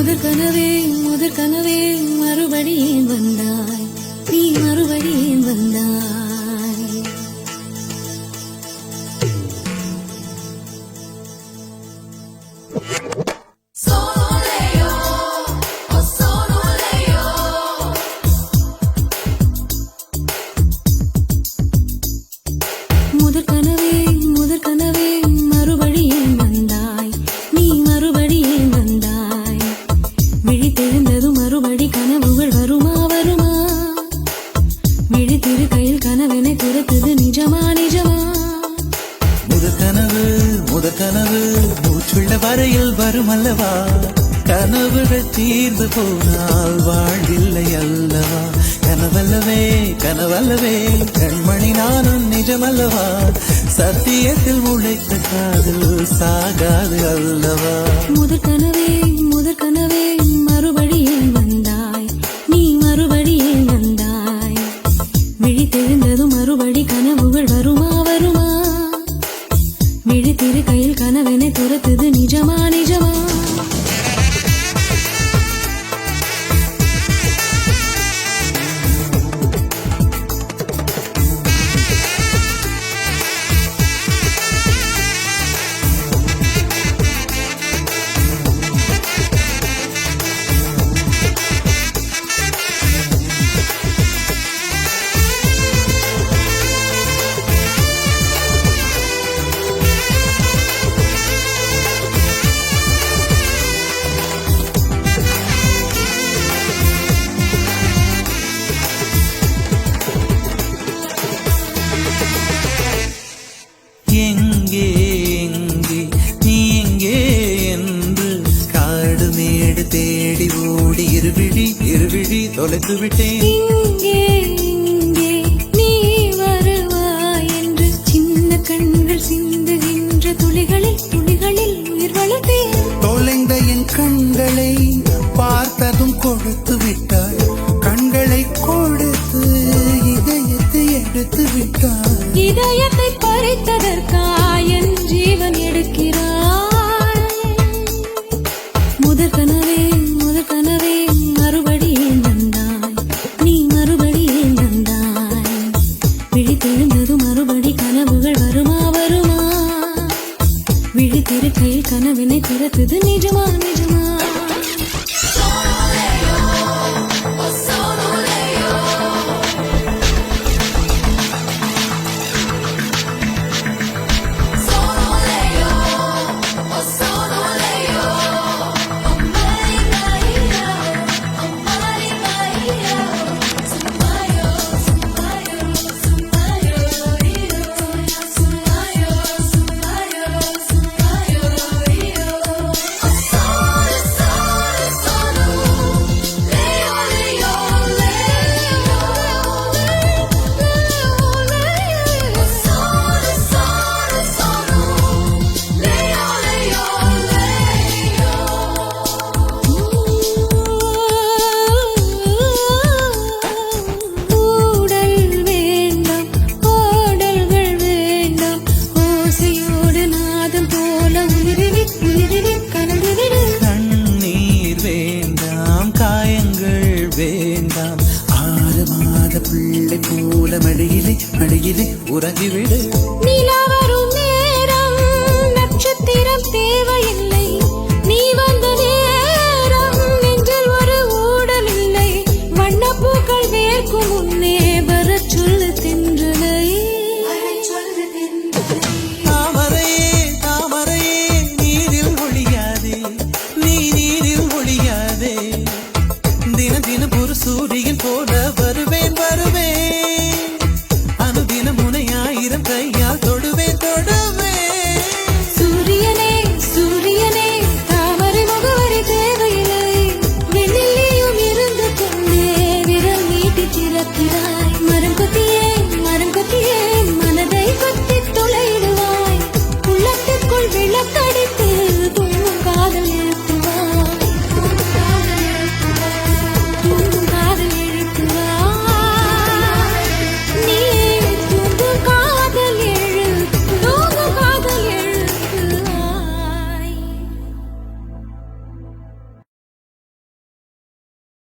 முதற் கனவே மறுபடியும் வந்தாய், நீ மறுபடியும் வந்தாய். முதற் கனவே மறுபடியும் வந்தாய், நீ மறுபடியும் வந்தாய். விழித்தெழுந்ததும் மறுபடி கனவுகள் வருமா வருமா? விழித்திரு கையில் கனவினை துரத்துது நிஜமா நிஜமா? முதற் கனவு மூச்சுள்ள வரையில் வரும் அல்லவா? கனவுகள் தீர்ந்து போனால் வாழ்வில்லை அல்லவா? கனவல்லவே கண்மணி நானும் நிஜமல்லவா? சத்தியத்தில் உழைத்த காதல் சாகாது அல்லவா? முதற் கனவே மறுபடியும் வந்தாய், நீ மறுபடியும் வந்தாய். விழித்தெழுந்ததும் மறுபடி கனவுகள் வருமா வருமா? விழித்திரு கையில் கனவினை துரத்துது நிஜமா நிஜமா? எங்கே நீ எங்கே என்று காடு மேடு தேடி ஓடி இருவிழி தொலைத்து விட்டேன். இங்கே நீ வருவாய் என்று சின்ன கண்கள் சிந்துகின்ற துளிகளில் உயிர் வளர்த்தேன். தொலைந்த என் கண்களை பார்த்ததும் கொடுத்து விட்டாய், கண்களை கொடுத்து இதயத்தை எடுத்து விட்டாய். இதயத்தை பறித்ததற்காய் என் ஜீவன் எடுக்கிறாய். முதற் கனவே மறுபடியும் வந்தாய், நீ மறுபடியும் வந்தாய். விழித்தெழுந்ததும் மறுபடி கனவுகள் வருமா வருமா? விழித்திரு கையில் கனவினை துரத்துது நிஜமா நிஜமா? வேண்டாம் 6 மாத பிள்ளை போல மடியிலே உறங்கிவிடு. நிலா வரும் நேரம் நட்சத்திரம் தேவையில்லை, நீ வந்த நேரம் நெஞ்சில் ஒரு ஊடல் இல்லை. வண்ணப்பூக்கள் வேர்க்கும் முன்னே வரச் சொல்லு தென்றலை. தாமரையே நீரில் ஒழியாதே, நீ நீரில் ஒழியாதே. தினம் ஒரு சூரியன் போல வருவேன். அனுதினம் உனை 1000 கைய